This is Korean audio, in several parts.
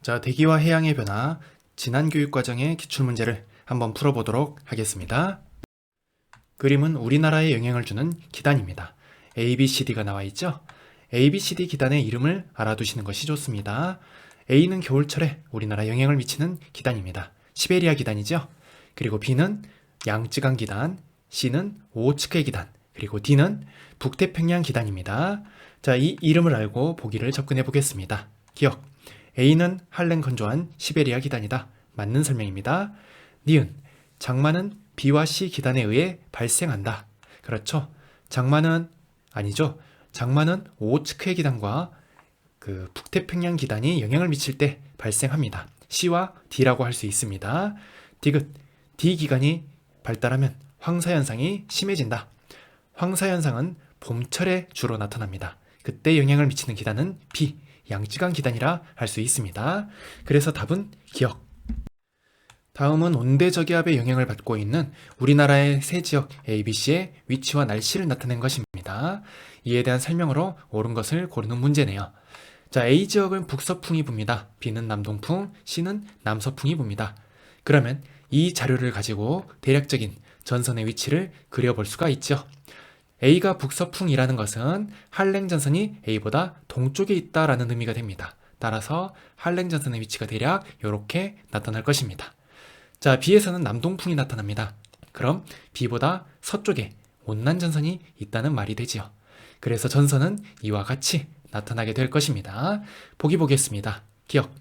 자, 대기와 해양의 변화, 지난 교육과정의 기출문제를 한번 풀어보도록 하겠습니다. 그림은 우리나라에 영향을 주는 기단입니다. ABCD가 나와 있죠? ABCD 기단의 이름을 알아두시는 것이 좋습니다. A는 겨울철에 우리나라에 영향을 미치는 기단입니다. 시베리아 기단이죠? 그리고 B는 양쯔강 기단, C는 오호츠크의 기단, 그리고 D는 북태평양 기단입니다. 자, 이 이름을 알고 보기를 접근해 보겠습니다. 기억. A는 한랭 건조한 시베리아 기단이다. 맞는 설명입니다. 니은, 장마는 B와 C 기단에 의해 발생한다. 그렇죠. 장마는 아니죠. 장마는 오호츠크의 기단과 북태평양 기단이 영향을 미칠 때 발생합니다. C와 D라고 할 수 있습니다. 디귿, D 기간이 발달하면 황사현상이 심해진다. 황사현상은 봄철에 주로 나타납니다. 그때 영향을 미치는 기단은 B, 양쯔강 기단이라 할 수 있습니다. 그래서 답은 기억. 다음은 온대저기압의 영향을 받고 있는 우리나라의 세 지역 ABC의 위치와 날씨를 나타낸 것입니다. 이에 대한 설명으로 옳은 것을 고르는 문제네요. 자, A지역은 북서풍이 붑니다. B는 남동풍, C는 남서풍이 붑니다. 그러면 이 자료를 가지고 대략적인 전선의 위치를 그려볼 수가 있죠. A가 북서풍이라는 것은 한랭전선이 A보다 동쪽에 있다라는 의미가 됩니다. 따라서 한랭전선의 위치가 대략 이렇게 나타날 것입니다. 자, B에서는 남동풍이 나타납니다. 그럼 B보다 서쪽에 온난전선이 있다는 말이 되지요. 그래서 전선은 이와 같이 나타나게 될 것입니다. 보기 보겠습니다. 기억.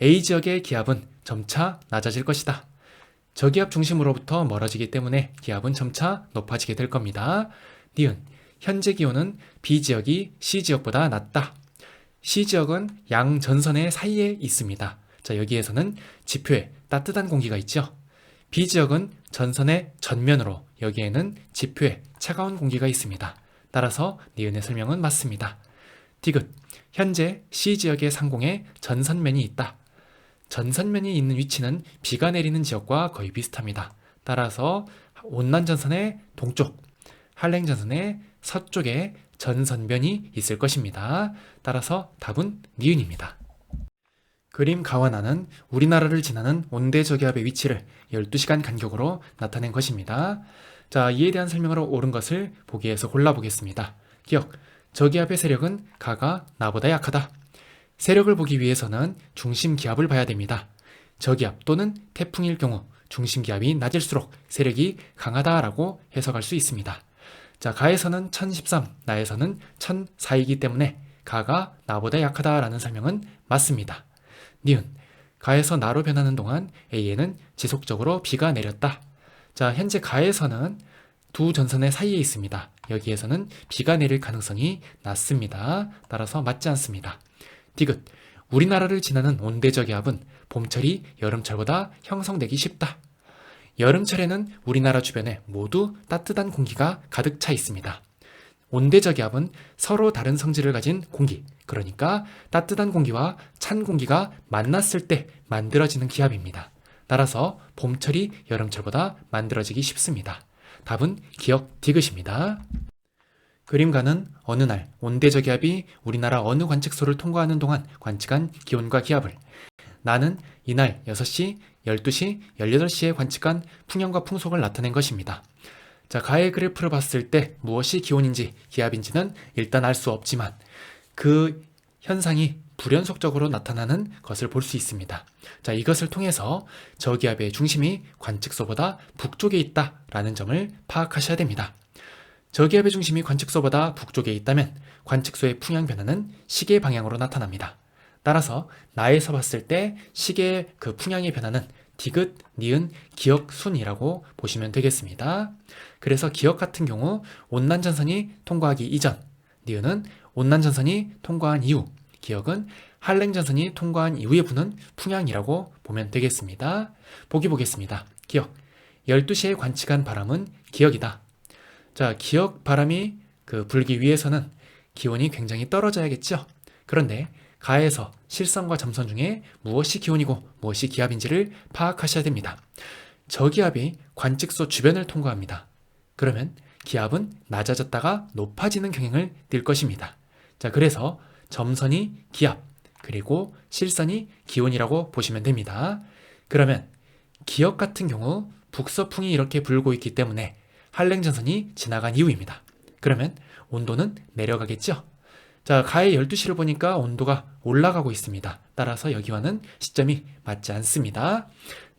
A지역의 기압은 점차 낮아질 것이다. 저기압 중심으로부터 멀어지기 때문에 기압은 점차 높아지게 될 겁니다. 니은, 현재 기온은 B지역이 C지역보다 낮다. C지역은 양 전선의 사이에 있습니다. 자, 여기에서는 지표에 따뜻한 공기가 있죠. B지역은 전선의 전면으로 여기에는 지표에 차가운 공기가 있습니다. 따라서 니은의 설명은 맞습니다. 디귿, 현재 C지역의 상공에 전선면이 있다. 전선면이 있는 위치는 비가 내리는 지역과 거의 비슷합니다. 따라서 온난전선의 동쪽, 한랭전선의 서쪽에 전선면이 있을 것입니다. 따라서 답은 니은입니다. 그림 가와나는 우리나라를 지나는 온대저기압의 위치를 12시간 간격으로 나타낸 것입니다. 자, 이에 대한 설명으로 옳은 것을 보기에서 골라보겠습니다. 기억, 저기압의 세력은 가가 나보다 약하다. 세력을 보기 위해서는 중심기압을 봐야 됩니다. 저기압 또는 태풍일 경우 중심기압이 낮을수록 세력이 강하다라고 해석할 수 있습니다. 자, 가에서는 1013, 나에서는 1004이기 때문에 가가 나보다 약하다라는 설명은 맞습니다. 니은, 가에서 나로 변하는 동안 A에는 지속적으로 비가 내렸다. 자, 현재 가에서는 두 전선의 사이에 있습니다. 여기에서는 비가 내릴 가능성이 낮습니다. 따라서 맞지 않습니다. 디귿, 우리나라를 지나는 온대저기압은 봄철이 여름철보다 형성되기 쉽다. 여름철에는 우리나라 주변에 모두 따뜻한 공기가 가득 차 있습니다. 온대저기압은 서로 다른 성질을 가진 공기, 그러니까 따뜻한 공기와 찬 공기가 만났을 때 만들어지는 기압입니다. 따라서 봄철이 여름철보다 만들어지기 쉽습니다. 답은 기억 디귿입니다. 그림가는 어느 날 온대저기압이 우리나라 어느 관측소를 통과하는 동안 관측한 기온과 기압을, 나는 이날 6시, 12시, 18시에 관측한 풍형과 풍속을 나타낸 것입니다. 자, 가의 그래프를 봤을 때 무엇이 기온인지 기압인지는 일단 알 수 없지만 그 현상이 불연속적으로 나타나는 것을 볼 수 있습니다. 자, 이것을 통해서 저기압의 중심이 관측소보다 북쪽에 있다라는 점을 파악하셔야 됩니다. 저기압의 중심이 관측소보다 북쪽에 있다면 관측소의 풍향 변화는 시계 방향으로 나타납니다. 따라서 나에서 봤을 때 시계의 그 풍향의 변화는 디귿, 니은, 기역, 순이라고 보시면 되겠습니다. 그래서 기역 같은 경우 온난전선이 통과하기 이전, 니은은 온난전선이 통과한 이후, 기역은 한랭전선이 통과한 이후에 부는 풍향이라고 보면 되겠습니다. 보기 보겠습니다. 기역, 12시에 관측한 바람은 기역이다. 자, 기역 바람이 불기 위해서는 기온이 굉장히 떨어져야겠죠. 그런데 가에서 실선과 점선 중에 무엇이 기온이고 무엇이 기압인지를 파악하셔야 됩니다. 저기압이 관측소 주변을 통과합니다. 그러면 기압은 낮아졌다가 높아지는 경향을 띨 것입니다. 자, 그래서 점선이 기압, 그리고 실선이 기온이라고 보시면 됩니다. 그러면 기역 같은 경우 북서풍이 이렇게 불고 있기 때문에 한랭전선이 지나간 이후입니다. 그러면 온도는 내려가겠죠? 자, 가해 12시를 보니까 온도가 올라가고 있습니다. 따라서 여기와는 시점이 맞지 않습니다.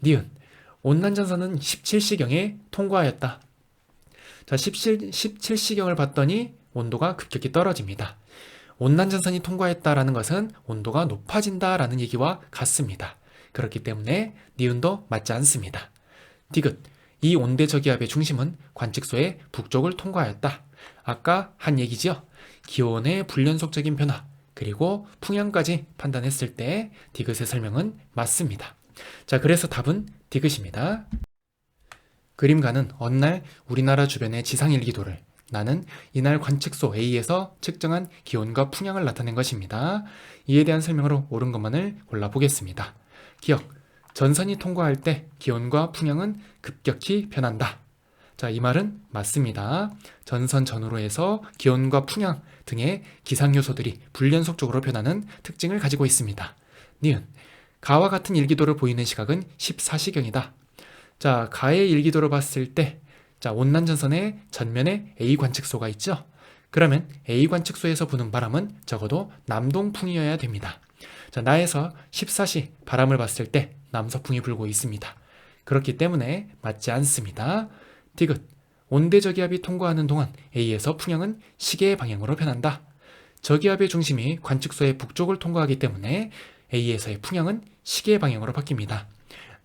니은, 온난전선은 17시경에 통과하였다. 자, 17시경을 봤더니 온도가 급격히 떨어집니다. 온난전선이 통과했다라는 것은 온도가 높아진다라는 얘기와 같습니다. 그렇기 때문에 니은도 맞지 않습니다. 디귿, 이 온대 저기압의 중심은 관측소의 북쪽을 통과하였다. 아까 한 얘기지요. 기온의 불연속적인 변화, 그리고 풍향까지 판단했을 때 디귿의 설명은 맞습니다. 자, 그래서 답은 디귿입니다. 그림가는 어느 날 우리나라 주변의 지상일기도를 나는 이날 관측소 A에서 측정한 기온과 풍향을 나타낸 것입니다. 이에 대한 설명으로 옳은 것만을 골라보겠습니다. 기억, 전선이 통과할 때 기온과 풍향은 급격히 변한다. 자, 이 말은 맞습니다. 전선 전후로 해서 기온과 풍향 등의 기상요소들이 불연속적으로 변하는 특징을 가지고 있습니다. 니은, 가와 같은 일기도를 보이는 시각은 14시경이다. 자, 가의 일기도를 봤을 때 자, 온난전선의 전면에 A 관측소가 있죠? 그러면 A 관측소에서 부는 바람은 적어도 남동풍이어야 됩니다. 자, 나에서 14시 바람을 봤을 때 남서풍이 불고 있습니다. 그렇기 때문에 맞지 않습니다. 디귿, 온대저기압이 통과하는 동안 A에서 풍향은 시계 방향으로 변한다. 저기압의 중심이 관측소의 북쪽을 통과하기 때문에 A에서의 풍향은 시계 방향으로 바뀝니다.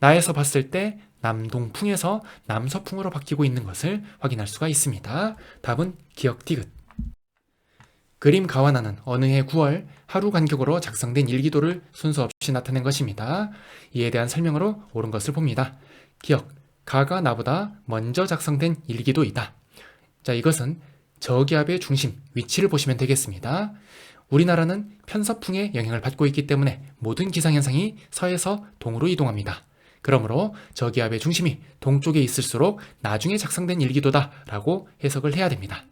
나에서 봤을 때 남동풍에서 남서풍으로 바뀌고 있는 것을 확인할 수가 있습니다. 답은 기역 디귿. 그림 가와 나는 어느 해 9월 하루 간격으로 작성된 일기도를 순서 없이 나타낸 것입니다. 이에 대한 설명으로 옳은 것을 봅니다. 기역, 가가 나보다 먼저 작성된 일기도이다. 자, 이것은 저기압의 중심, 위치를 보시면 되겠습니다. 우리나라는 편서풍의 영향을 받고 있기 때문에 모든 기상현상이 서에서 동으로 이동합니다. 그러므로 저기압의 중심이 동쪽에 있을수록 나중에 작성된 일기도다라고 해석을 해야 됩니다.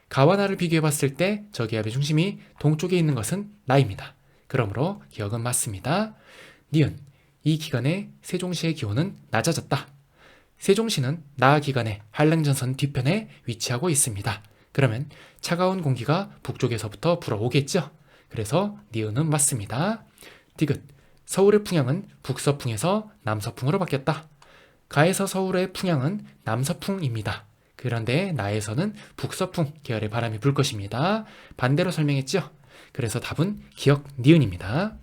가와 나를 비교해 봤을 때 저기압의 중심이 동쪽에 있는 것은 나입니다. 그러므로 기억은 맞습니다. 니은, 이 기간에 세종시의 기온은 낮아졌다. 세종시는 나 기간의 한랭전선 뒤편에 위치하고 있습니다. 그러면 차가운 공기가 북쪽에서부터 불어오겠죠. 그래서 니은은 맞습니다. 디귿, 서울의 풍향은 북서풍에서 남서풍으로 바뀌었다. 가에서 서울의 풍향은 남서풍입니다. 그런데 나에서는 북서풍 계열의 바람이 불 것입니다. 반대로 설명했죠? 그래서 답은 기역 니은입니다.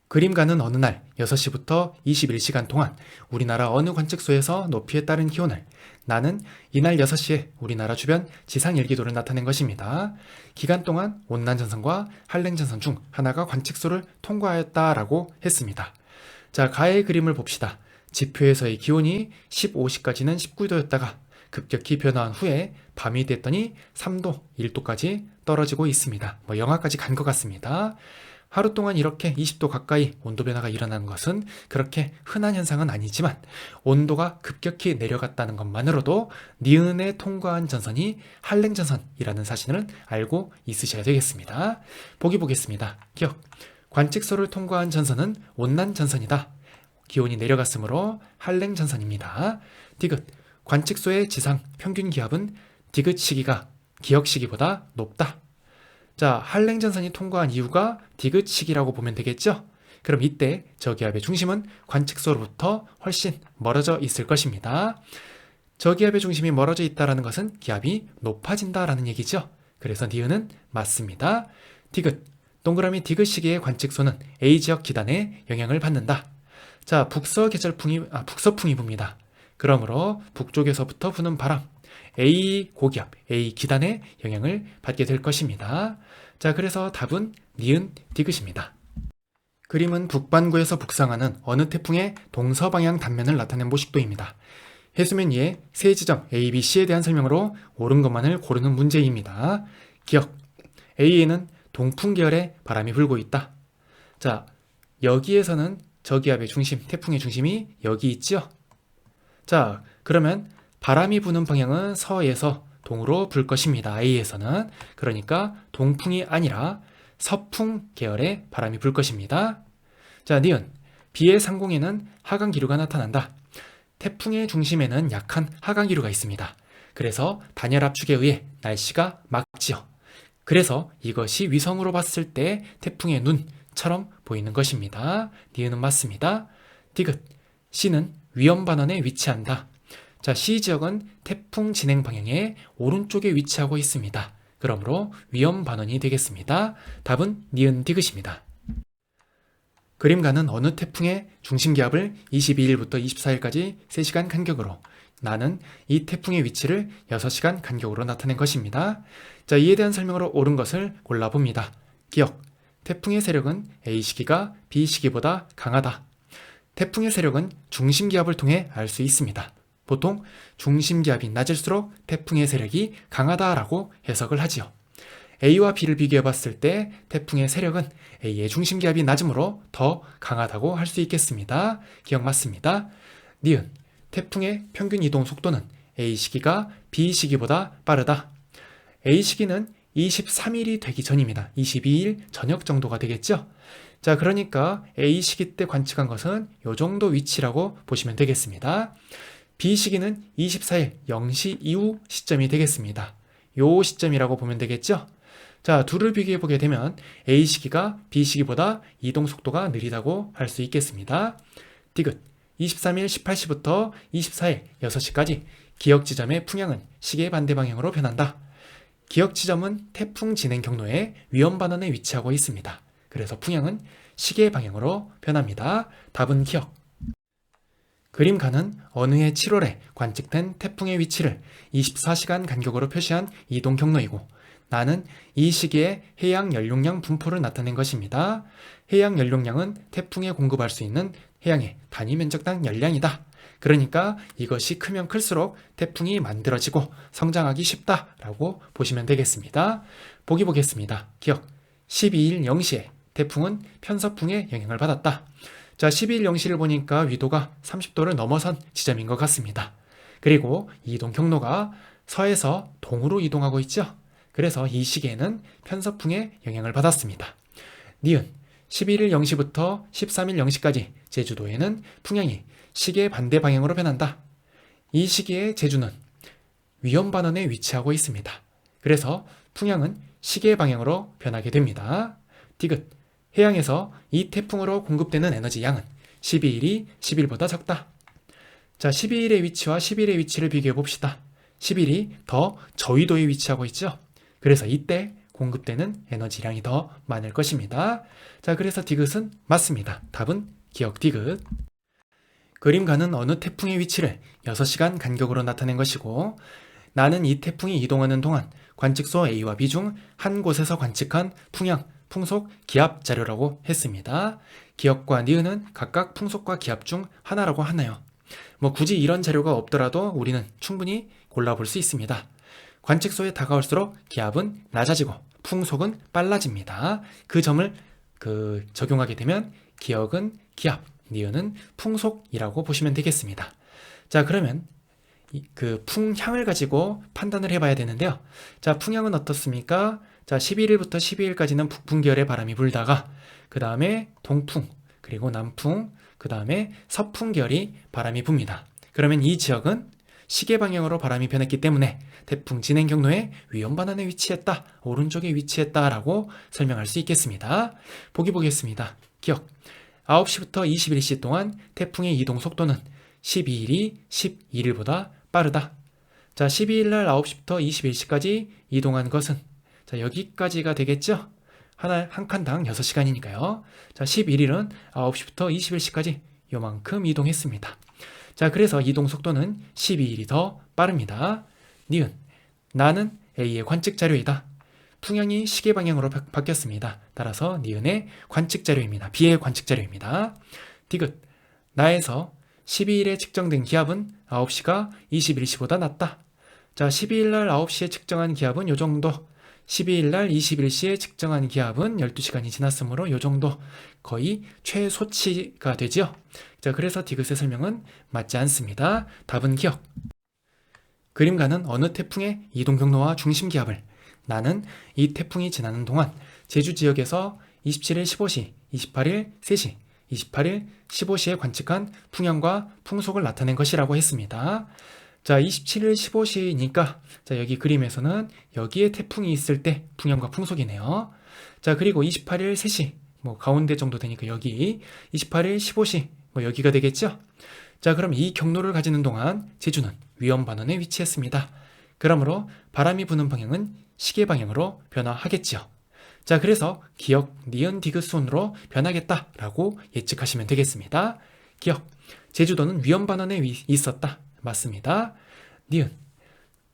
그림가는 어느 날 6시부터 21시간 동안 우리나라 어느 관측소에서 높이에 따른 기온을 나는 이날 6시에 우리나라 주변 지상일기도를 나타낸 것입니다. 기간 동안 온난전선과 한랭전선 중 하나가 관측소를 통과하였다라고 했습니다. 자, 가의 그림을 봅시다. 지표에서의 기온이 15시까지는 19도였다가 급격히 변화한 후에 밤이 됐더니 3도, 1도까지 떨어지고 있습니다. 영하까지 간 것 같습니다. 하루 동안 이렇게 20도 가까이 온도 변화가 일어나는 것은 그렇게 흔한 현상은 아니지만 온도가 급격히 내려갔다는 것만으로도 니은에 통과한 전선이 한랭전선이라는 사실을 알고 있으셔야 되겠습니다. 보기 보겠습니다. 기억, 관측소를 통과한 전선은 온난전선이다. 기온이 내려갔으므로 한랭전선입니다. 디귿, 관측소의 지상 평균 기압은 디귿 시기가 기역 시기보다 높다. 자, 한랭전선이 통과한 이유가 디귿 시기라고 보면 되겠죠? 그럼 이때 저기압의 중심은 관측소로부터 훨씬 멀어져 있을 것입니다. 저기압의 중심이 멀어져 있다는 것은 기압이 높아진다라는 얘기죠. 그래서 니은은 맞습니다. 디귿, 동그라미 디귿 시기의 관측소는 A지역 기단에 영향을 받는다. 자, 북서풍이 붑니다. 그러므로 북쪽에서부터 부는 바람, A 고기압, A 기단에 영향을 받게 될 것입니다. 자, 그래서 답은 니은 디귿입니다. 그림은 북반구에서 북상하는 어느 태풍의 동서방향 단면을 나타낸 모식도입니다. 해수면 위에 세 지점 A, B, C에 대한 설명으로 옳은 것만을 고르는 문제입니다. 기억, A에는 동풍 계열의 바람이 불고 있다. 자, 여기에서는 저기압의 중심, 태풍의 중심이 여기 있죠? 자, 그러면 바람이 부는 방향은 서에서 동으로 불 것입니다. A에서는. 그러니까 동풍이 아니라 서풍 계열의 바람이 불 것입니다. 자, 니은. B의 상공에는 하강 기류가 나타난다. 태풍의 중심에는 약한 하강 기류가 있습니다. 그래서 단열 압축에 의해 날씨가 맑지요. 그래서 이것이 위성으로 봤을 때 태풍의 눈처럼 보이는 것입니다. 니은은 맞습니다. 디귿. C는 위험 반원에 위치한다. 자, C 지역은 태풍 진행 방향의 오른쪽에 위치하고 있습니다. 그러므로 위험 반원이 되겠습니다. 답은 니은 디귿입니다. 그림가는 어느 태풍의 중심 기압을 22일부터 24일까지 3시간 간격으로, 나는 이 태풍의 위치를 6시간 간격으로 나타낸 것입니다. 자, 이에 대한 설명으로 옳은 것을 골라봅니다. 기억. 태풍의 세력은 A 시기가 B 시기보다 강하다. 태풍의 세력은 중심 기압을 통해 알 수 있습니다. 보통 중심 기압이 낮을수록 태풍의 세력이 강하다라고 해석을 하지요. A와 B를 비교해 봤을 때 태풍의 세력은 A의 중심 기압이 낮으므로 더 강하다고 할 수 있겠습니다. 기억 맞습니다. 니은. 태풍의 평균 이동 속도는 A 시기가 B 시기보다 빠르다. A 시기는 23일이 되기 전입니다. 22일 저녁 정도가 되겠죠? 자, 그러니까 A 시기 때 관측한 것은 이 정도 위치라고 보시면 되겠습니다. B 시기는 24일 0시 이후 시점이 되겠습니다. 요 시점이라고 보면 되겠죠? 자, 둘을 비교해 보게 되면 A 시기가 B 시기보다 이동 속도가 느리다고 할 수 있겠습니다. 디귿. 23일 18시부터 24일 6시까지 기역 지점의 풍향은 시계 반대 방향으로 변한다. 기역 지점은 태풍 진행 경로의 위험 반원에 위치하고 있습니다. 그래서 풍향은 시계 방향으로 변합니다. 답은 기역. 그림가는 어느 해 7월에 관측된 태풍의 위치를 24시간 간격으로 표시한 이동 경로이고, 나는 이 시기에 해양 연료량 분포를 나타낸 것입니다. 해양 연료량은 태풍에 공급할 수 있는 해양의 단위 면적당 열량이다. 그러니까 이것이 크면 클수록 태풍이 만들어지고 성장하기 쉽다라고 보시면 되겠습니다. 보기 보겠습니다. 기억. 12일 0시에 태풍은 편서풍의 영향을 받았다. 자, 12일 0시를 보니까 위도가 30도를 넘어선 지점인 것 같습니다. 그리고 이동 경로가 서에서 동으로 이동하고 있죠. 그래서 이 시기에는 편서풍의 영향을 받았습니다. 니은. 11일 0시부터 13일 0시까지 제주도에는 풍향이 시계 반대 방향으로 변한다. 이 시기에 제주는 위험 반원에 위치하고 있습니다. 그래서 풍향은 시계 방향으로 변하게 됩니다. 디귿. 해양에서 이 태풍으로 공급되는 에너지 양은 12일이 10일보다 적다. 자, 12일의 위치와 10일의 위치를 비교해 봅시다. 10일이 더 저위도에 위치하고 있죠. 그래서 이때 공급되는 에너지량이 더 많을 것입니다. 자, 그래서 디귿은 맞습니다. 답은 기억 디귿. 그림가는 어느 태풍의 위치를 6시간 간격으로 나타낸 것이고, 나는 이 태풍이 이동하는 동안 관측소 A와 B 중 한 곳에서 관측한 풍향, 풍속, 기압 자료라고 했습니다. 기억과 니은은 각각 풍속과 기압 중 하나라고 하나요. 굳이 이런 자료가 없더라도 우리는 충분히 골라볼 수 있습니다. 관측소에 다가올수록 기압은 낮아지고 풍속은 빨라집니다. 그 점을 적용하게 되면 기억은 기압, 니은은 풍속이라고 보시면 되겠습니다. 자, 그러면 그 풍향을 가지고 판단을 해봐야 되는데요. 자, 풍향은 어떻습니까? 자, 11일부터 12일까지는 북풍 계열의 바람이 불다가 그 다음에 동풍, 그리고 남풍, 그 다음에 서풍 계열이 바람이 붑니다. 그러면 이 지역은 시계 방향으로 바람이 변했기 때문에 태풍 진행 경로의 위험 반원에 위치했다, 오른쪽에 위치했다라고 설명할 수 있겠습니다. 보기 보겠습니다. 기억. 9시부터 21시 동안 태풍의 이동 속도는 12일이 11일보다 빠르다. 자, 12일 날 9시부터 21시까지 이동한 것은, 자, 여기까지가 되겠죠? 한 칸당 6시간이니까요. 자, 11일은 9시부터 21시까지 요만큼 이동했습니다. 자, 그래서 이동 속도는 12일이 더 빠릅니다. 니은. 나는 A의 관측 자료이다. 풍향이 시계 방향으로 바뀌었습니다. 따라서 니은의 관측 자료입니다. B의 관측 자료입니다. 디귿. 나에서 12일에 측정된 기압은 9시가 21시보다 낮다. 자, 12일 날 9시에 측정한 기압은 요 정도. 12일 날 21시에 측정한 기압은 12시간이 지났으므로 요 정도. 거의 최소치가 되죠. 자, 그래서 디귿의 설명은 맞지 않습니다. 답은 기억. 그림가는 어느 태풍의 이동 경로와 중심 기압을, 나는 이 태풍이 지나는 동안 제주 지역에서 27일 15시, 28일 3시, 28일 15시에 관측한 풍향과 풍속을 나타낸 것이라고 했습니다. 자, 27일 15시니까 자, 여기 그림에서는 여기에 태풍이 있을 때 풍향과 풍속이네요. 자, 그리고 28일 3시, 뭐 가운데 정도 되니까 여기 28일 15시, 뭐 여기가 되겠죠? 자, 그럼 이 경로를 가지는 동안 제주는 위험 반원에 위치했습니다. 그러므로 바람이 부는 방향은 시계 방향으로 변화하겠지요. 자, 그래서 기역, 니은, 디귿 순으로 변하겠다라고 예측하시면 되겠습니다. 기역, 제주도는 위험 반원에 있었다. 맞습니다. 니은,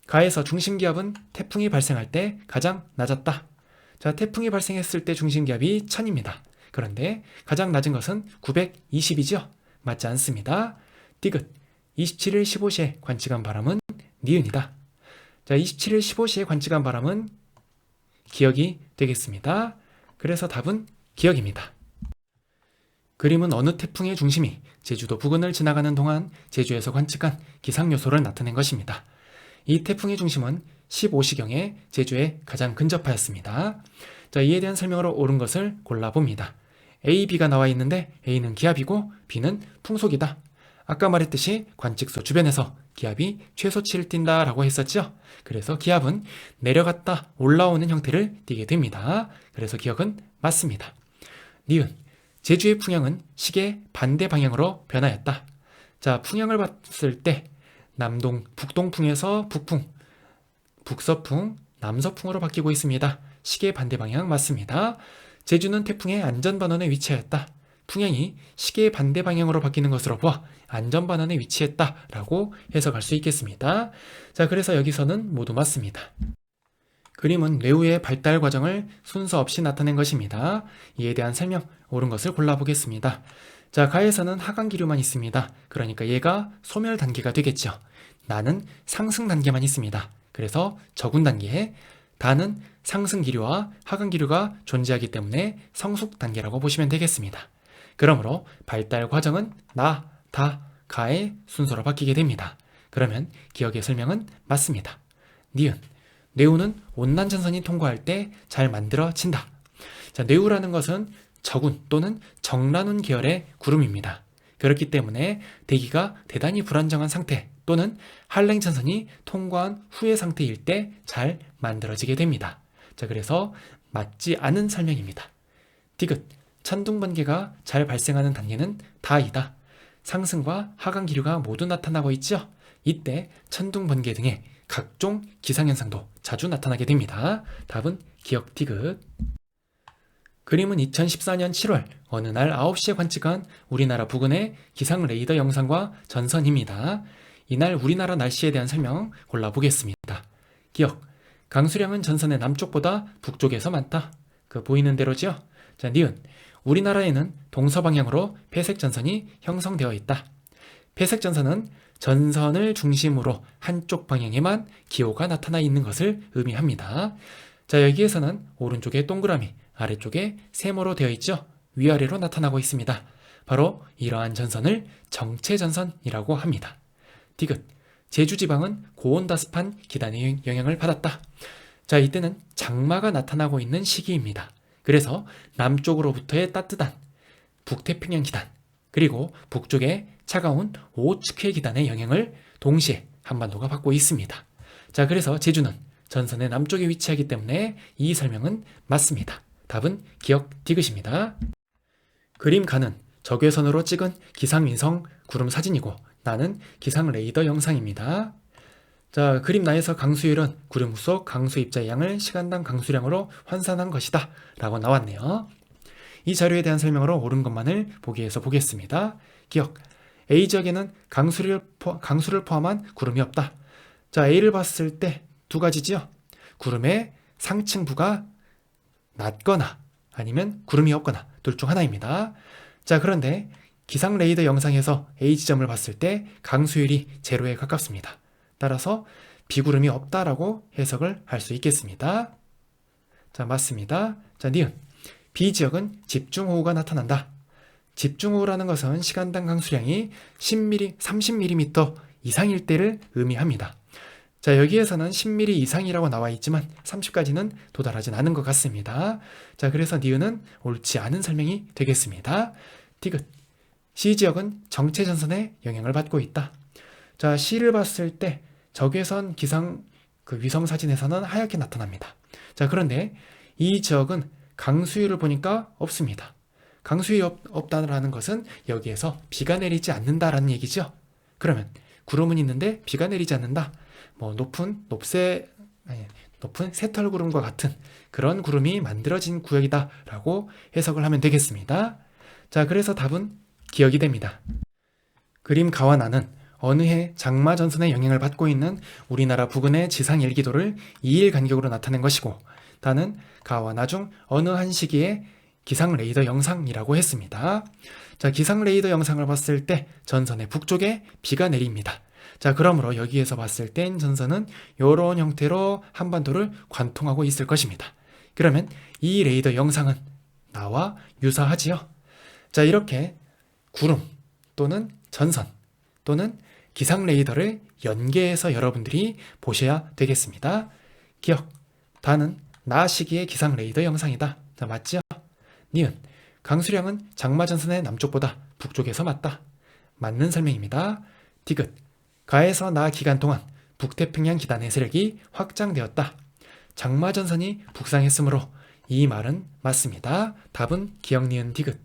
가에서 중심기압은 태풍이 발생할 때 가장 낮았다. 자, 태풍이 발생했을 때 중심기압이 1000입니다. 그런데 가장 낮은 것은 920이죠? 맞지 않습니다. 디귿, 27일 15시에 관측한 바람은 니은이다. 자, 27일 15시에 관측한 바람은 기역이 되겠습니다. 그래서 답은 기역입니다. 그림은 어느 태풍의 중심이 제주도 부근을 지나가는 동안 제주에서 관측한 기상 요소를 나타낸 것입니다. 이 태풍의 중심은 15시경에 제주에 가장 근접하였습니다. 자, 이에 대한 설명으로 옳은 것을 골라봅니다. A, B가 나와 있는데 A는 기압이고 B는 풍속이다. 아까 말했듯이 관측소 주변에서 기압이 최소치를 띈다 라고 했었죠. 그래서 기압은 내려갔다 올라오는 형태를 띠게 됩니다. 그래서 기억은 맞습니다. 니은, 제주의 풍향은 시계 반대 방향으로 변하였다. 자, 풍향을 봤을 때 남동, 북동풍에서 북풍, 북서풍, 남서풍으로 바뀌고 있습니다. 시계 반대 방향 맞습니다. 제주는 태풍의 안전반원에 위치하였다. 풍향이 시계의 반대 방향으로 바뀌는 것으로 보아 안전반원에 위치했다라고 해석할 수 있겠습니다. 자, 그래서 여기서는 모두 맞습니다. 그림은 뇌우의 발달 과정을 순서 없이 나타낸 것입니다. 이에 대한 설명, 옳은 것을 골라보겠습니다. 자, 가에서는 하강 기류만 있습니다. 그러니까 얘가 소멸 단계가 되겠죠. 나는 상승 단계만 있습니다. 그래서 저군 단계에 다는 상승 기류와 하강 기류가 존재하기 때문에 성숙 단계라고 보시면 되겠습니다. 그러므로 발달 과정은 나, 다, 가의 순서로 바뀌게 됩니다. 그러면 기억의 설명은 맞습니다. 니은, 뇌우는 온난 전선이 통과할 때 잘 만들어진다. 자, 뇌우라는 것은 저군 또는 정란운 계열의 구름입니다. 그렇기 때문에 대기가 대단히 불안정한 상태 또는 한랭 전선이 통과한 후의 상태일 때 잘 만들어지게 됩니다. 자, 그래서 맞지 않은 설명입니다. 디귿, 천둥 번개가 잘 발생하는 단계는 다이다. 상승과 하강 기류가 모두 나타나고 있죠. 이때 천둥 번개 등의 각종 기상현상도 자주 나타나게 됩니다. 답은 기역 디귿. 그림은 2014년 7월 어느 날 9시에 관측한 우리나라 부근의 기상 레이더 영상과 전선입니다. 이날 우리나라 날씨에 대한 설명 골라보겠습니다. 기역, 강수량은 전선의 남쪽보다 북쪽에서 많다. 그 보이는 대로죠? 자, 니은, 우리나라에는 동서방향으로 회색 전선이 형성되어 있다. 회색 전선은 전선을 중심으로 한쪽 방향에만 기호가 나타나 있는 것을 의미합니다. 자, 여기에서는 오른쪽에 동그라미, 아래쪽에 세모로 되어 있죠. 위아래로 나타나고 있습니다. 바로 이러한 전선을 정체전선이라고 합니다. 디귿, 제주지방은 고온다습한 기단의 영향을 받았다. 자, 이때는 장마가 나타나고 있는 시기입니다. 그래서 남쪽으로부터의 따뜻한 북태평양 기단, 그리고 북쪽의 차가운 오츠케 기단의 영향을 동시에 한반도가 받고 있습니다. 자, 그래서 제주는 전선의 남쪽에 위치하기 때문에 이 설명은 맞습니다. 답은 기역 디귿입니다. 그림 가는 적외선으로 찍은 기상위성 구름 사진이고 나는 기상 레이더 영상입니다. 자, 그림 나에서 강수율은 구름 속 강수 입자의 양을 시간당 강수량으로 환산한 것이다 라고 나왔네요. 이 자료에 대한 설명으로 옳은 것만을 보기위해서 보겠습니다. 기억, A지역에는 강수를 포함한 구름이 없다. 자, A를 봤을 때 두 가지지요. 구름의 상층부가 낮거나 아니면 구름이 없거나 둘 중 하나입니다. 자, 그런데 기상 레이더 영상에서 A 지점을 봤을 때 강수율이 제로에 가깝습니다. 따라서 비구름이 없다라고 해석을 할 수 있겠습니다. 자, 맞습니다. 자, 니은, B 지역은 집중호우가 나타난다. 집중호우라는 것은 시간당 강수량이 30mm 이상일 때를 의미합니다. 자, 여기에서는 10mm 이상이라고 나와 있지만 30까지는 도달하진 않은 것 같습니다. 자, 그래서 니은은 옳지 않은 설명이 되겠습니다. 디귿. C지역은 정체전선의 영향을 받고 있다. 자, C를 봤을 때 적외선 기상 위성 사진에서는 하얗게 나타납니다. 자, 그런데 이 지역은 강수위를 보니까 없습니다. 강수위 없다라는 것은 여기에서 비가 내리지 않는다라는 얘기죠. 그러면 구름은 있는데 비가 내리지 않는다. 높은 새털 구름과 같은 그런 구름이 만들어진 구역이다라고 해석을 하면 되겠습니다. 자, 그래서 답은 기억이 됩니다. 그림 가와 나는 어느 해 장마 전선의 영향을 받고 있는 우리나라 부근의 지상 일기도를 2일 간격으로 나타낸 것이고, 다는 가와 나 중 어느 한 시기에 기상 레이더 영상이라고 했습니다. 자, 기상 레이더 영상을 봤을 때 전선의 북쪽에 비가 내립니다. 자, 그러므로 여기에서 봤을 땐 전선은 이런 형태로 한반도를 관통하고 있을 것입니다. 그러면 이 레이더 영상은 나와 유사하지요. 자, 이렇게 구름 또는 전선 또는 기상 레이더를 연계해서 여러분들이 보셔야 되겠습니다. 기억. 다는 나 시기의 기상 레이더 영상이다. 자, 맞죠? 니은. 강수량은 장마 전선의 남쪽보다 북쪽에서 맞다. 맞는 설명입니다. 디귿. 가에서 나 기간 동안 북태평양 기단의 세력이 확장되었다. 장마 전선이 북상했으므로 이 말은 맞습니다. 답은 기억 니은 디귿.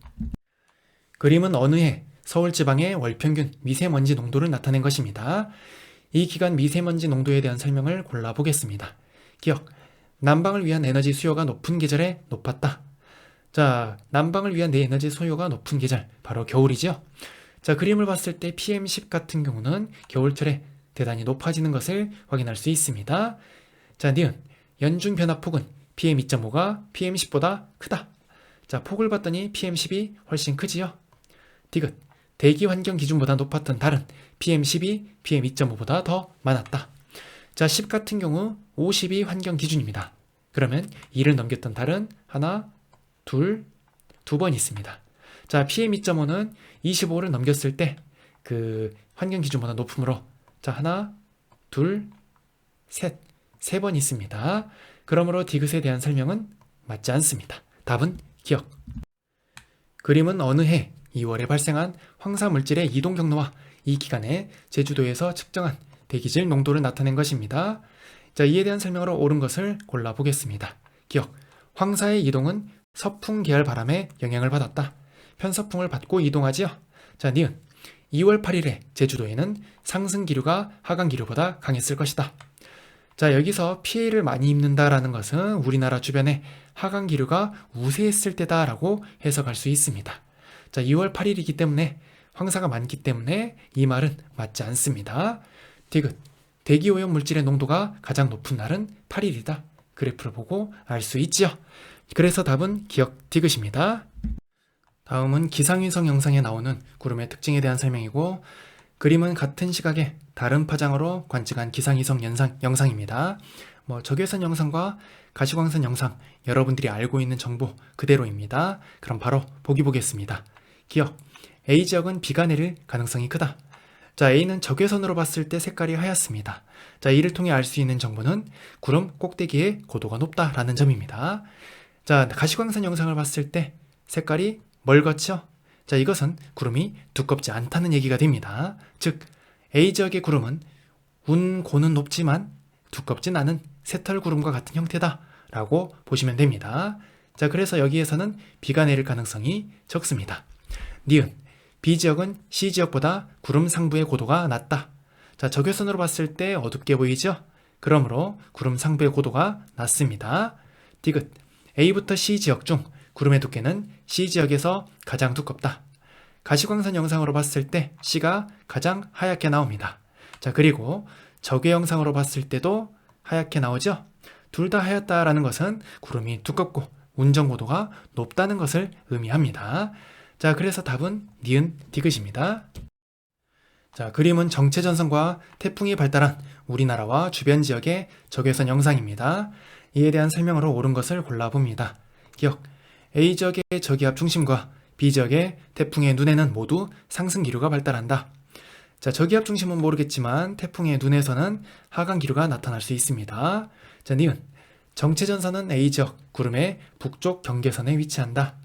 그림은 어느 해 서울 지방의 월평균 미세먼지 농도를 나타낸 것입니다. 이 기간 미세먼지 농도에 대한 설명을 골라보겠습니다. 기억. 난방을 위한 에너지 수요가 높은 계절에 높았다. 자, 난방을 위한 내 에너지 소요가 높은 계절, 바로 겨울이죠. 자, 그림을 봤을 때 PM10 같은 경우는 겨울철에 대단히 높아지는 것을 확인할 수 있습니다. 자, 니은. 연중 변화폭은 PM2.5가 PM10보다 크다. 자, 폭을 봤더니 PM10이 훨씬 크지요. 디귿. 대기 환경 기준보다 높았던 달은 PM10이 PM2.5보다 더 많았다. 자, 10 같은 경우 50이 환경 기준입니다. 그러면 2를 넘겼던 달은 하나, 둘, 두 번 있습니다. 자, PM2.5는 25를 넘겼을 때 그 환경 기준보다 높으므로 자, 하나, 둘, 셋, 세 번 있습니다. 그러므로 디귿에 대한 설명은 맞지 않습니다. 답은 기억. 그림은 어느 해 2월에 발생한 황사물질의 이동 경로와 이 기간에 제주도에서 측정한 대기질 농도를 나타낸 것입니다. 자, 이에 대한 설명으로 옳은 것을 골라보겠습니다. 기억. 황사의 이동은 서풍 계열 바람의 영향을 받았다. 편서풍을 받고 이동하지요. 자, 니은. 2월 8일에 제주도에는 상승 기류가 하강 기류보다 강했을 것이다. 자, 여기서 피해를 많이 입는다라는 것은 우리나라 주변에 하강 기류가 우세했을 때다라고 해석할 수 있습니다. 자, 2월 8일이기 때문에 황사가 많기 때문에 이 말은 맞지 않습니다. 디귿. 대기오염 물질의 농도가 가장 높은 날은 8일이다. 그래프를 보고 알 수 있지요. 그래서 답은 기억 디귿입니다. 다음은 기상위성 영상에 나오는 구름의 특징에 대한 설명이고, 그림은 같은 시각에 다른 파장으로 관측한 기상위성 영상입니다. 적외선 영상과 가시광선 영상, 여러분들이 알고 있는 정보 그대로입니다. 그럼 바로 보기 보겠습니다. 기억. A지역은 비가 내릴 가능성이 크다. 자, A는 적외선으로 봤을 때 색깔이 하얗습니다. 자, 이를 통해 알 수 있는 정보는 구름 꼭대기의 고도가 높다라는 점입니다. 자, 가시광선 영상을 봤을 때 색깔이 멀겋죠? 자, 이것은 구름이 두껍지 않다는 얘기가 됩니다. 즉, A지역의 구름은 운고는 높지만 두껍진 않은 새털 구름과 같은 형태다라고 보시면 됩니다. 자, 그래서 여기에서는 비가 내릴 가능성이 적습니다. 니은. B지역은 C지역보다 구름 상부의 고도가 낮다. 자, 적외선으로 봤을 때 어둡게 보이죠? 그러므로 구름 상부의 고도가 낮습니다. 디귿. A부터 C지역 중 구름의 두께는 C지역에서 가장 두껍다. 가시광선 영상으로 봤을 때 C가 가장 하얗게 나옵니다. 자, 그리고 적외 영상으로 봤을 때도 하얗게 나오죠? 둘 다 하얗다라는 것은 구름이 두껍고 운전고도가 높다는 것을 의미합니다. 자, 그래서 답은 니은 디귿입니다. 자, 그림은 정체전선과 태풍이 발달한 우리나라와 주변 지역의 적외선 영상입니다. 이에 대한 설명으로 옳은 것을 골라봅니다. 기억. A지역의 저기압 중심과 B지역의 태풍의 눈에는 모두 상승 기류가 발달한다. 자, 저기압 중심은 모르겠지만 태풍의 눈에서는 하강 기류가 나타날 수 있습니다. 자, 니은. 정체전선은 A지역 구름의 북쪽 경계선에 위치한다.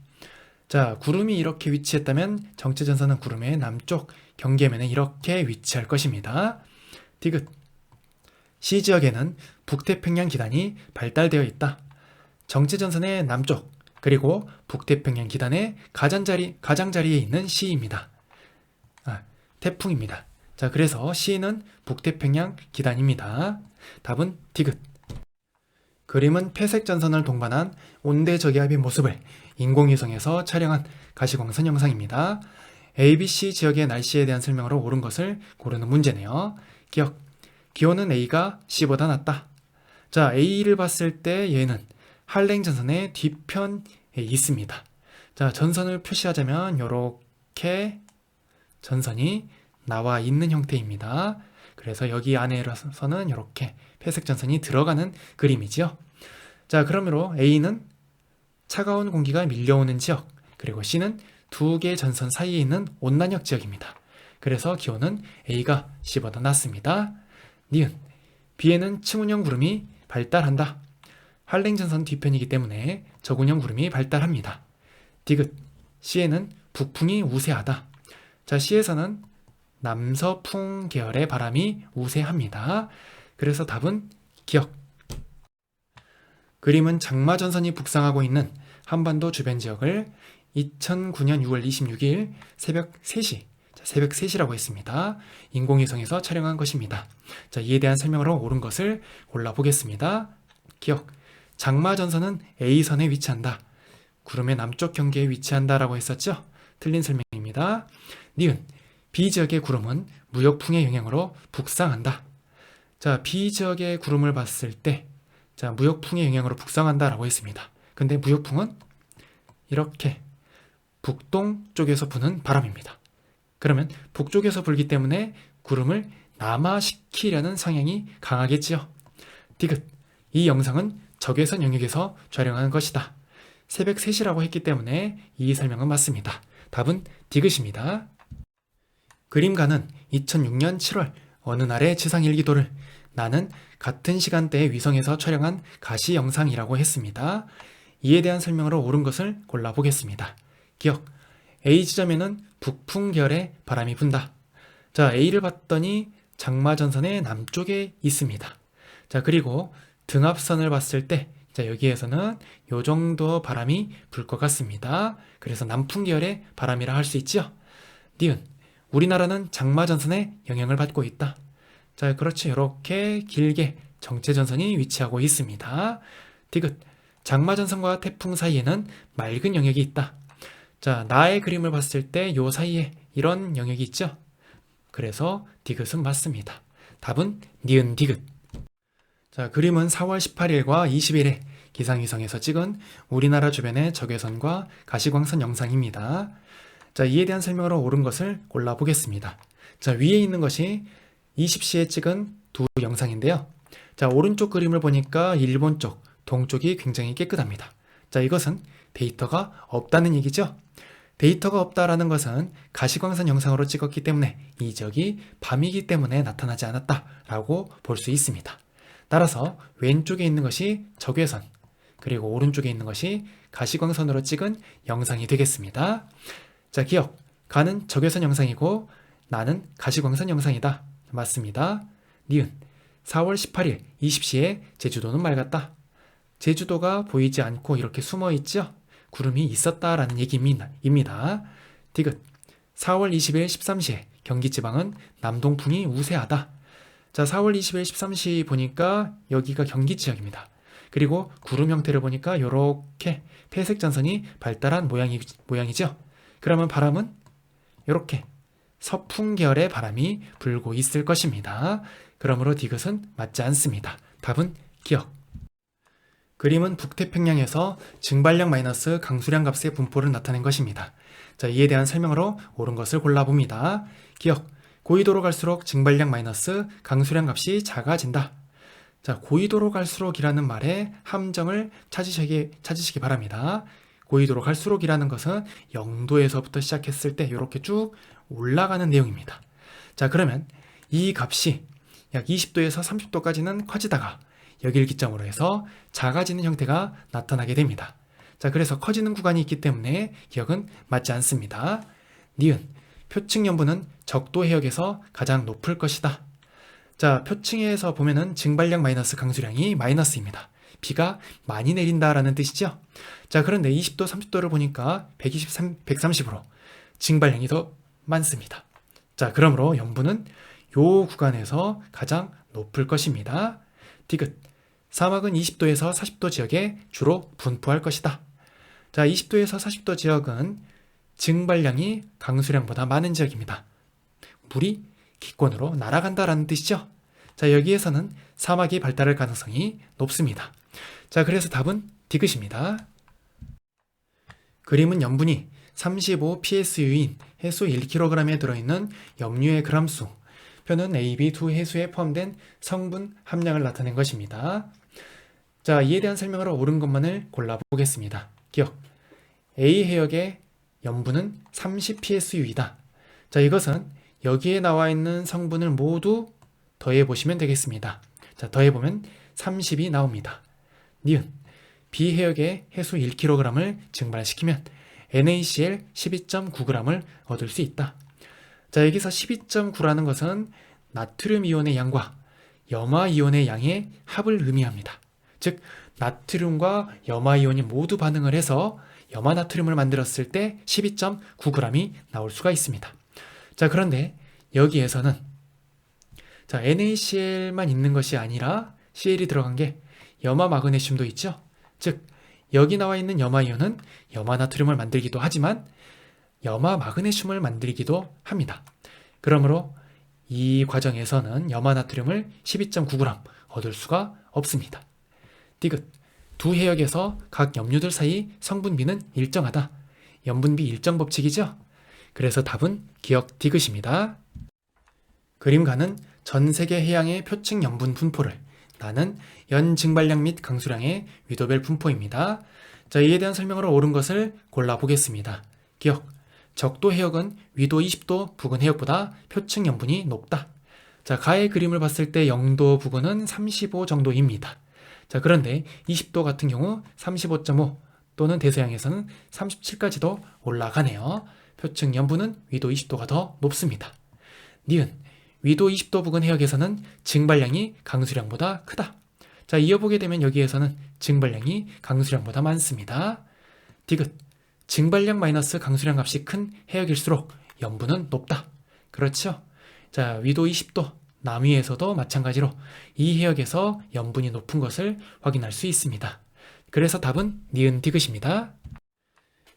자, 구름이 이렇게 위치했다면 정체전선은 구름의 남쪽 경계면에 이렇게 위치할 것입니다. 디귿. C지역에는 북태평양 기단이 발달되어 있다. 정체전선의 남쪽 그리고 북태평양 기단의 가장자리에 있는 C입니다. 태풍입니다. 자, 그래서 C는 북태평양 기단입니다. 답은 디귿. 그림은 폐색 전선을 동반한 온대 저기압의 모습을 인공위성에서 촬영한 가시광선 영상입니다. ABC 지역의 날씨에 대한 설명으로 옳은 것을 고르는 문제네요. 기억. 기온은 A가 C보다 낮다. 자, A를 봤을 때 얘는 한랭 전선의 뒤편에 있습니다. 자, 전선을 표시하자면 이렇게 전선이 나와 있는 형태입니다. 그래서 여기 안에서는 이렇게 회색 전선이 들어가는 그림이지요. 자, 그러므로 A는 차가운 공기가 밀려오는 지역, 그리고 C는 두 개의 전선 사이에 있는 온난역 지역입니다. 그래서 기온은 A가 C보다 낮습니다. 니은. B에는 층운형 구름이 발달한다. 한랭전선 뒤편이기 때문에 저군형 구름이 발달합니다. 디귿. C에는 북풍이 우세하다. 자, C에서는 남서풍 계열의 바람이 우세합니다. 그래서 답은 기억. 그림은 장마전선이 북상하고 있는 한반도 주변 지역을 2009년 6월 26일 새벽 3시, 새벽 3시라고 했습니다. 인공위성에서 촬영한 것입니다. 자, 이에 대한 설명으로 옳은 것을 골라보겠습니다. 기억. 장마전선은 A선에 위치한다. 구름의 남쪽 경계에 위치한다라고 했었죠? 틀린 설명입니다. 니은. B지역의 구름은 무역풍의 영향으로 북상한다. 자, B지역의 구름을 봤을 때, 자, 무역풍의 영향으로 북상한다라고 했습니다. 근데 무역풍은 이렇게 북동 쪽에서 부는 바람입니다. 그러면 북쪽에서 불기 때문에 구름을 남하시키려는 성향이 강하겠지요. 디귿. 이 영상은 적외선 영역에서 촬영한 것이다. 새벽 3시라고 했기 때문에 이 설명은 맞습니다. 답은 디귿입니다. 그림가는 2006년 7월 어느 날의 지상일기도를 나는 같은 시간대의 위성에서 촬영한 가시 영상이라고 했습니다. 이에 대한 설명으로 옳은 것을 골라보겠습니다. 기억. A 지점에는 북풍 계열의 바람이 분다. 자, A를 봤더니 장마전선의 남쪽에 있습니다. 자, 그리고 등압선을 봤을 때, 자, 여기에서는 요 정도 바람이 불 것 같습니다. 그래서 남풍 계열의 바람이라 할 수 있죠. 니은. 우리나라는 장마전선의 영향을 받고 있다. 자, 그렇죠. 이렇게 길게 정체전선이 위치하고 있습니다. 디귿. 장마전선과 태풍 사이에는 맑은 영역이 있다. 자, 나의 그림을 봤을 때 요 사이에 이런 영역이 있죠. 그래서 디귿은 맞습니다. 답은 니은 디귿. 자, 그림은 4월 18일과 20일에 기상위성에서 찍은 우리나라 주변의 적외선과 가시광선 영상입니다. 자, 이에 대한 설명으로 옳은 것을 골라보겠습니다. 자, 위에 있는 것이 20시에 찍은 두 영상인데요. 자, 오른쪽 그림을 보니까 일본 쪽, 동쪽이 굉장히 깨끗합니다. 자, 이것은 데이터가 없다는 얘기죠. 데이터가 없다라는 것은 가시광선 영상으로 찍었기 때문에 이 지역이 밤이기 때문에 나타나지 않았다라고 볼 수 있습니다. 따라서 왼쪽에 있는 것이 적외선, 그리고 오른쪽에 있는 것이 가시광선으로 찍은 영상이 되겠습니다. 자, 기억. 가는 적외선 영상이고 나는 가시광선 영상이다. 맞습니다. 니은. 4월 18일 20시에 제주도는 맑았다. 제주도가 보이지 않고 이렇게 숨어 있죠? 구름이 있었다라는 얘기입니다. 디귿. 4월 20일 13시에 경기지방은 남동풍이 우세하다. 자, 4월 20일 13시 보니까 여기가 경기 지역입니다. 그리고 구름 형태를 보니까 이렇게 폐색 전선이 발달한 모양이죠. 그러면 바람은 이렇게 서풍 계열의 바람이 불고 있을 것입니다. 그러므로 디귿은 맞지 않습니다. 답은 기억. 그림은 북태평양에서 증발량 마이너스 강수량 값의 분포를 나타낸 것입니다. 자, 이에 대한 설명으로 옳은 것을 골라봅니다. 기억. 고緯도로 갈수록 증발량 마이너스 강수량 값이 작아진다. 자, 고緯도로 갈수록이라는 말의 함정을 찾으시기 바랍니다. 고緯도로 갈수록이라는 것은 0도에서부터 시작했을 때 이렇게 쭉 올라가는 내용입니다. 자, 그러면 이 값이 약 20도에서 30도까지는 커지다가 여기를 기점으로 해서 작아지는 형태가 나타나게 됩니다. 자, 그래서 커지는 구간이 있기 때문에 기억은 맞지 않습니다. 니은, 표층 염분은 적도 해역에서 가장 높을 것이다. 자, 표층에서 보면은 증발량 마이너스 강수량이 마이너스입니다. 비가 많이 내린다라는 뜻이죠. 자, 그런데 20도, 30도를 보니까 130으로 증발량이 더 많습니다. 자, 그러므로 염분은 요 구간에서 가장 높을 것입니다. 디귿, 사막은 20도에서 40도 지역에 주로 분포할 것이다. 자, 20도에서 40도 지역은 증발량이 강수량보다 많은 지역입니다. 물이 기권으로 날아간다라는 뜻이죠. 자, 여기에서는 사막이 발달할 가능성이 높습니다. 자, 그래서 답은 디귿입니다. 그림은 염분이 35 PSU인 해수 1kg에 들어있는 염류의 그람수, 표는 A, B 두 해수에 포함된 성분 함량을 나타낸 것입니다. 자, 이에 대한 설명으로 옳은 것만을 골라보겠습니다. 기억, A 해역의 염분은 30 PSU이다. 자, 이것은 여기에 나와 있는 성분을 모두 더해보시면 되겠습니다. 자, 더해보면 30이 나옵니다. 니은, B 해역의 해수 1kg을 증발시키면 NaCl 12.9g을 얻을 수 있다. 자, 여기서 12.9라는 것은 나트륨 이온의 양과 염화 이온의 양의 합을 의미합니다. 즉, 나트륨과 염화 이온이 모두 반응을 해서 염화 나트륨을 만들었을 때 12.9g이 나올 수가 있습니다. 자, 그런데 여기에서는 자, NaCl만 있는 것이 아니라 Cl이 들어간 게 염화 마그네슘도 있죠. 즉, 여기 나와 있는 염화 이온은 염화 나트륨을 만들기도 하지만 염화 마그네슘을 만들기도 합니다. 그러므로 이 과정에서는 염화 나트륨을 12.9g 얻을 수가 없습니다. 디귿, 두 해역에서 각 염류들 사이 성분비는 일정하다. 염분비 일정 법칙이죠? 그래서 답은 기억 디귿입니다. 그림가는 전 세계 해양의 표층 염분 분포를, 나는 연 증발량 및 강수량의 위도별 분포입니다. 자, 이에 대한 설명으로 옳은 것을 골라보겠습니다. 기억, 적도 해역은 위도 20도 부근 해역보다 표층 염분이 높다. 자, 가의 그림을 봤을 때 0도 부근은 35 정도입니다. 자, 그런데 20도 같은 경우 35.5 또는 대서양에서는 37까지도 올라가네요. 표층 염분은 위도 20도가 더 높습니다. 니은, 위도 20도 부근 해역에서는 증발량이 강수량보다 크다. 자, 이어보게 되면 여기에서는 증발량이 강수량보다 많습니다. 디귿, 증발량 마이너스 강수량 값이 큰 해역일수록 염분은 높다. 그렇죠? 자, 위도 20도 남위에서도 마찬가지로 이 해역에서 염분이 높은 것을 확인할 수 있습니다. 그래서 답은 니은 디귿입니다.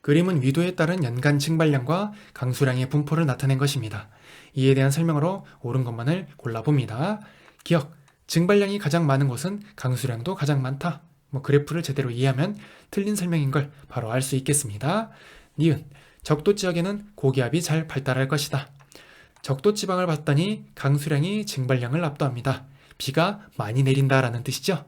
그림은 위도에 따른 연간 증발량과 강수량의 분포를 나타낸 것입니다. 이에 대한 설명으로 옳은 것만을 골라봅니다. 기억, 증발량이 가장 많은 곳은 강수량도 가장 많다. 그래프를 제대로 이해하면 틀린 설명인 걸 바로 알 수 있겠습니다. 니은, 적도 지역에는 고기압이 잘 발달할 것이다. 적도 지방을 봤더니 강수량이 증발량을 압도합니다. 비가 많이 내린다라는 뜻이죠.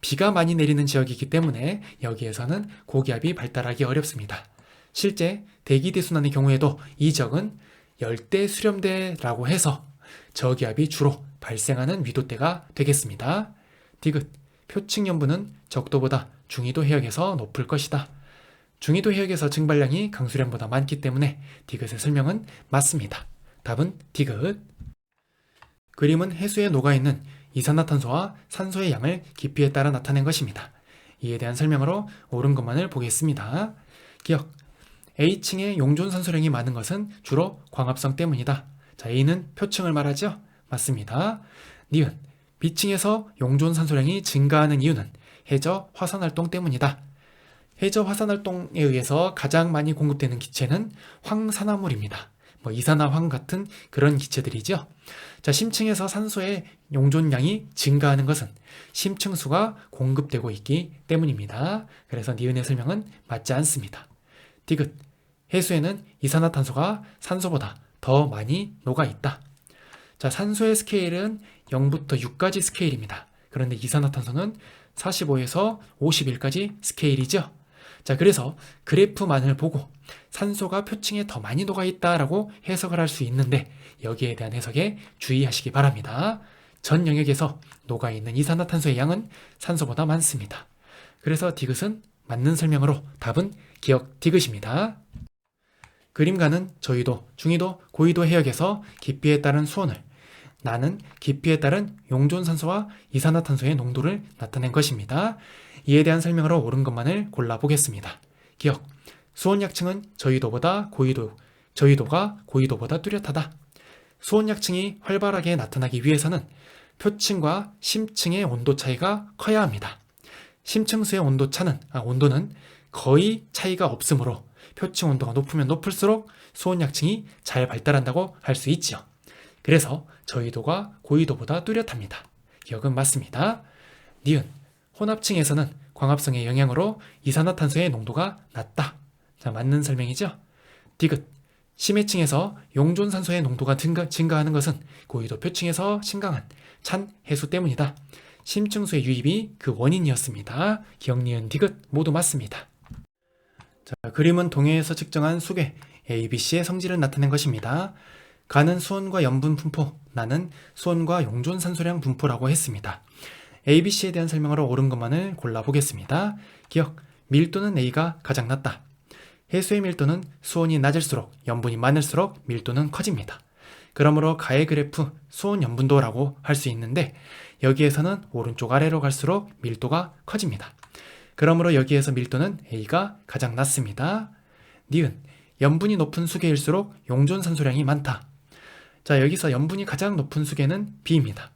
비가 많이 내리는 지역이기 때문에 여기에서는 고기압이 발달하기 어렵습니다. 실제 대기대순환의 경우에도 이 지역은 열대 수렴대라고 해서 저기압이 주로 발생하는 위도대가 되겠습니다. 디귿, 표층 염분은 적도보다 중위도 해역에서 높을 것이다. 중위도 해역에서 증발량이 강수량보다 많기 때문에 디귿의 설명은 맞습니다. 답은 디귿. 그림은 해수에 녹아있는 이산화탄소와 산소의 양을 깊이에 따라 나타낸 것입니다. 이에 대한 설명으로 옳은 것만을 보겠습니다. 기억, A층의 용존 산소량이 많은 것은 주로 광합성 때문이다. 자, A는 표층을 말하죠? 맞습니다. 니은, B층에서 용존 산소량이 증가하는 이유는 해저 화산 활동 때문이다. 해저 화산 활동에 의해서 가장 많이 공급되는 기체는 황산화물입니다. 이산화황 같은 그런 기체들이죠. 자, 심층에서 산소의 용존량이 증가하는 것은 심층수가 공급되고 있기 때문입니다. 그래서 니은의 설명은 맞지 않습니다. 디귿, 해수에는 이산화탄소가 산소보다 더 많이 녹아있다. 자, 산소의 스케일은 0부터 6까지 스케일입니다. 그런데 이산화탄소는 45에서 51까지 스케일이죠. 자, 그래서 그래프만을 보고 산소가 표층에 더 많이 녹아있다라고 해석을 할 수 있는데 여기에 대한 해석에 주의하시기 바랍니다. 전 영역에서 녹아있는 이산화탄소의 양은 산소보다 많습니다. 그래서 디귿은 맞는 설명으로 답은 기억 디귿입니다. 그림가는 저위도, 중위도, 고위도 해역에서 깊이에 따른 수온을, 나는 깊이에 따른 용존산소와 이산화탄소의 농도를 나타낸 것입니다. 이에 대한 설명으로 옳은 것만을 골라보겠습니다. 기억, 수온약층은 저위도가 고위도보다 뚜렷하다. 수온약층이 활발하게 나타나기 위해서는 표층과 심층의 온도 차이가 커야 합니다. 심층수의 온도는 거의 차이가 없으므로 표층 온도가 높으면 높을수록 수온약층이 잘 발달한다고 할 수 있죠. 그래서 저위도가 고위도보다 뚜렷합니다. 기억은 맞습니다. 니은, 혼합층에서는 광합성의 영향으로 이산화탄소의 농도가 낮다. 자, 맞는 설명이죠. 디귿, 심해층에서 용존산소의 농도가 증가하는 것은 고위도 표층에서 심각한 찬 해수 때문이다. 심층수의 유입이 그 원인이었습니다. 기억, 니은, 디귿 모두 맞습니다. 자, 그림은 동해에서 측정한 수계 ABC의 성질을 나타낸 것입니다. 가는 수온과 염분 분포, 나는 수온과 용존산소량 분포라고 했습니다. ABC에 대한 설명으로 옳은 것만을 골라보겠습니다. 기억, 밀도는 A가 가장 낮다. 해수의 밀도는 수온이 낮을수록 염분이 많을수록 밀도는 커집니다. 그러므로 가의 그래프 수온 염분도라고 할 수 있는데 여기에서는 오른쪽 아래로 갈수록 밀도가 커집니다. 그러므로 여기에서 밀도는 A가 가장 낮습니다. 니은, 염분이 높은 수계일수록 용존산소량이 많다. 자, 여기서 염분이 가장 높은 수계는 B입니다.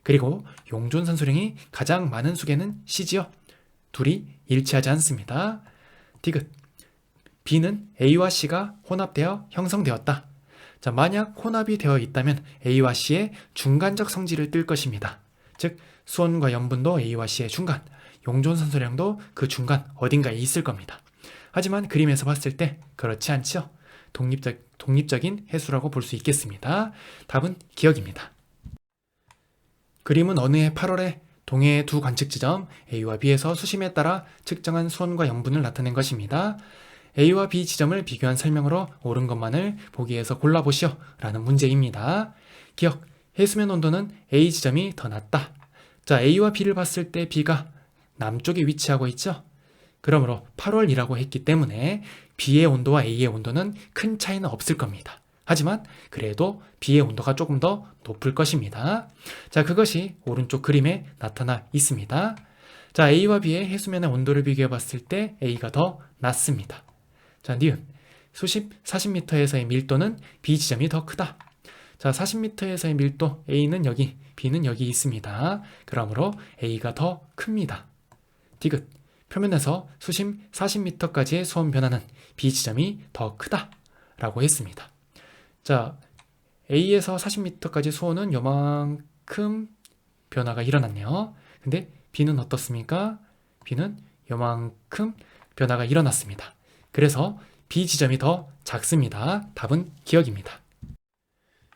그리고 용존산소량이 가장 많은 수계는 C지요. 둘이 일치하지 않습니다. 디귿, B는 A와 C가 혼합되어 형성되었다. 자, 만약 혼합이 되어 있다면 A와 C의 중간적 성질을 뜰 것입니다. 즉, 수온과 염분도 A와 C의 중간, 용존산소량도 그 중간 어딘가에 있을 겁니다. 하지만 그림에서 봤을 때 그렇지 않죠? 독립적인 해수라고 볼 수 있겠습니다. 답은 기억입니다. 그림은 어느 해 8월에 동해의 두 관측지점 A와 B에서 수심에 따라 측정한 수온과 염분을 나타낸 것입니다. A와 B 지점을 비교한 설명으로 옳은 것만을 보기에서 골라보시오 라는 문제입니다. 기억, 해수면 온도는 A 지점이 더 낮다. 자, A와 B를 봤을 때 B가 남쪽에 위치하고 있죠? 그러므로 8월이라고 했기 때문에 B의 온도와 A의 온도는 큰 차이는 없을 겁니다. 하지만 그래도 B의 온도가 조금 더 높을 것입니다. 자, 그것이 오른쪽 그림에 나타나 있습니다. 자, A와 B의 해수면의 온도를 비교해 봤을 때 A가 더 낮습니다. 자, 니은, 수심 40m에서의 밀도는 B 지점이 더 크다. 자, 40m에서의 밀도 A는 여기, B는 여기 있습니다. 그러므로 A가 더 큽니다. 디귿, 표면에서 수심 40m까지의 수온 변화는 B 지점이 더 크다 라고 했습니다. 자, A에서 40m까지 수온은 요만큼 변화가 일어났네요. 근데 B는 어떻습니까? B는 요만큼 변화가 일어났습니다. 그래서 B 지점이 더 작습니다. 답은 기억입니다.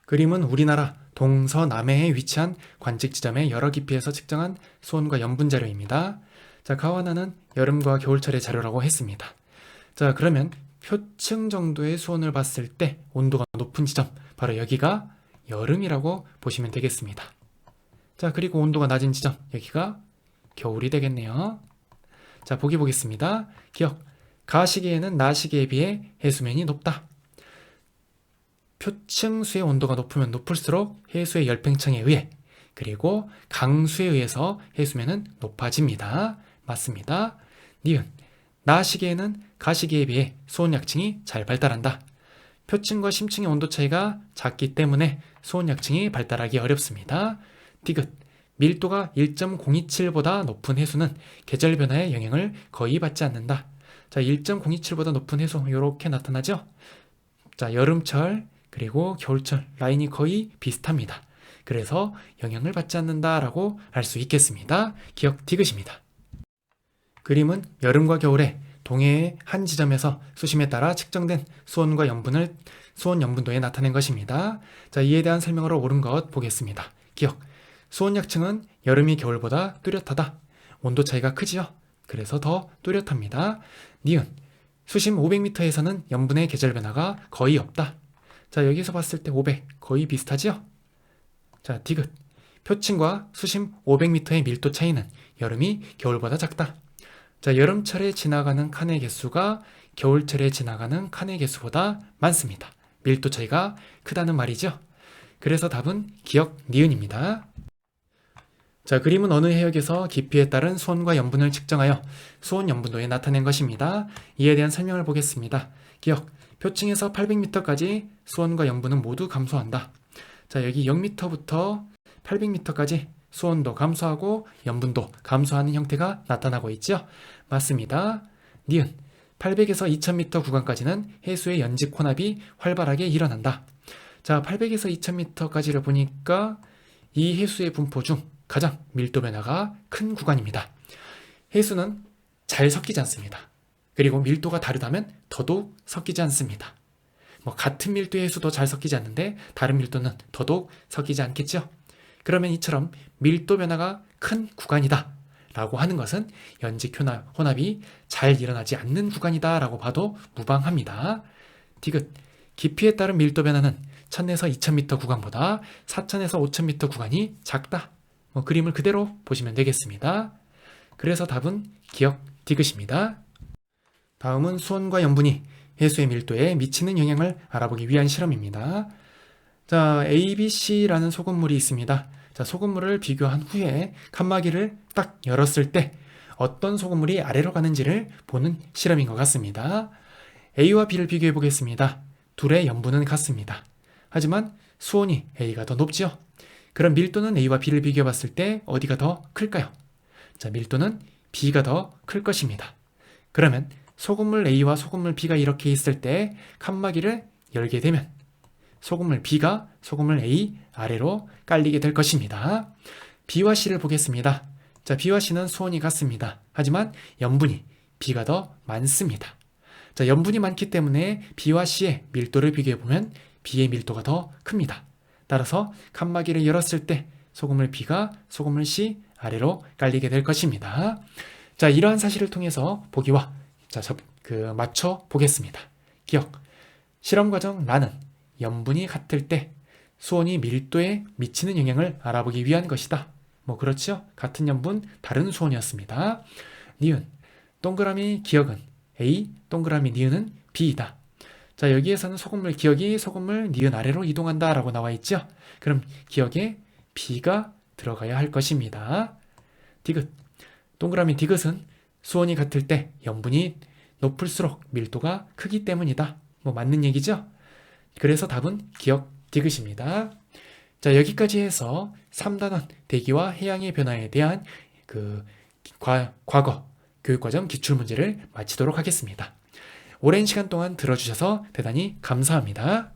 그림은 우리나라 동서남해에 위치한 관측 지점의 여러 깊이에서 측정한 수온과 염분 자료입니다. 자, 가와나는 여름과 겨울철의 자료라고 했습니다. 자, 그러면 표층 정도의 수온을 봤을 때 온도가 높은 지점, 바로 여기가 여름이라고 보시면 되겠습니다. 자, 그리고 온도가 낮은 지점, 여기가 겨울이 되겠네요. 자, 보기 보겠습니다. 기억, 가시기에는 나시기에 비해 해수면이 높다. 표층수의 온도가 높으면 높을수록 해수의 열팽창에 의해, 그리고 강수에 의해서 해수면은 높아집니다. 맞습니다. 니은, 나시기에는 가시기에 비해 수온약층이 잘 발달한다. 표층과 심층의 온도 차이가 작기 때문에 수온약층이 발달하기 어렵습니다. 디귿, 밀도가 1.027보다 높은 해수는 계절 변화의 영향을 거의 받지 않는다. 자, 1.027보다 높은 해수 이렇게 나타나죠? 자, 여름철 그리고 겨울철 라인이 거의 비슷합니다. 그래서 영향을 받지 않는다라고 알 수 있겠습니다. 기억 디귿입니다. 그림은 여름과 겨울에 동해의 한 지점에서 수심에 따라 측정된 수온과 수온 염분도에 나타낸 것입니다. 자, 이에 대한 설명으로 옳은 것 보겠습니다. 기억, 수온약층은 여름이 겨울보다 뚜렷하다. 온도 차이가 크지요? 그래서 더 뚜렷합니다. 니은, 수심 500m에서는 염분의 계절 변화가 거의 없다. 자, 여기서 봤을 때 500 거의 비슷하죠? 자, 디귿, 표층과 수심 500m의 밀도 차이는 여름이 겨울보다 작다. 자, 여름철에 지나가는 칸의 개수가 겨울철에 지나가는 칸의 개수보다 많습니다. 밀도 차이가 크다는 말이죠. 그래서 답은 기억 니은입니다. 자, 그림은 어느 해역에서 깊이에 따른 수온과 염분을 측정하여 수온 염분도에 나타낸 것입니다. 이에 대한 설명을 보겠습니다. 기억, 표층에서 800m까지 수온과 염분은 모두 감소한다. 자, 여기 0m부터 800m까지 수온도 감소하고 염분도 감소하는 형태가 나타나고 있죠? 맞습니다. 니은, 800에서 2000m 구간까지는 해수의 연직 혼합이 활발하게 일어난다. 자, 800에서 2000m까지를 보니까 이 해수의 분포 중 가장 밀도 변화가 큰 구간입니다. 해수는 잘 섞이지 않습니다. 그리고 밀도가 다르다면 더더욱 섞이지 않습니다. 같은 밀도의 해수도 잘 섞이지 않는데 다른 밀도는 더더욱 섞이지 않겠죠? 그러면 이처럼 밀도 변화가 큰 구간이다 라고 하는 것은 연직 혼합이 잘 일어나지 않는 구간이다 라고 봐도 무방합니다. 디귿, 깊이에 따른 밀도 변화는 1000에서 2000m 구간보다 4000에서 5000m 구간이 작다. 그림을 그대로 보시면 되겠습니다. 그래서 답은 기억 디귿입니다. 다음은 수온과 염분이 해수의 밀도에 미치는 영향을 알아보기 위한 실험입니다. 자, ABC라는 소금물이 있습니다. 자, 소금물을 비교한 후에 칸막이를 딱 열었을 때 어떤 소금물이 아래로 가는지를 보는 실험인 것 같습니다. A와 B를 비교해 보겠습니다. 둘의 염분은 같습니다. 하지만 수온이 A가 더 높죠? 그럼 밀도는 A와 B를 비교해 봤을 때 어디가 더 클까요? 자, 밀도는 B가 더 클 것입니다. 그러면 소금물 A와 소금물 B가 이렇게 있을 때 칸막이를 열게 되면 소금물 B가 소금물 A 아래로 깔리게 될 것입니다. B와 C를 보겠습니다. 자, B와 C는 수온이 같습니다. 하지만 염분이 B가 더 많습니다. 자, 염분이 많기 때문에 B와 C의 밀도를 비교해 보면 B의 밀도가 더 큽니다. 따라서 칸막이를 열었을 때 소금물 B가 소금물 C 아래로 깔리게 될 것입니다. 자, 이러한 사실을 통해서 보기와 맞춰 보겠습니다. 기억, 실험 과정 라는 염분이 같을 때 수온이 밀도에 미치는 영향을 알아보기 위한 것이다. 그렇죠? 같은 염분, 다른 수온이었습니다. 니은, 동그라미 기억은 A, 동그라미 니은은 B이다. 자, 여기에서는 소금물 기억이 소금물 니은 아래로 이동한다 라고 나와 있죠? 그럼 기억에 B가 들어가야 할 것입니다. 디귿, 동그라미 디귿은 수온이 같을 때 염분이 높을수록 밀도가 크기 때문이다. 맞는 얘기죠? 그래서 답은 기억 디귿입니다. 자, 여기까지 해서 3단원 대기와 해양의 변화에 대한 과거 교육과정 기출문제를 마치도록 하겠습니다. 오랜 시간 동안 들어주셔서 대단히 감사합니다.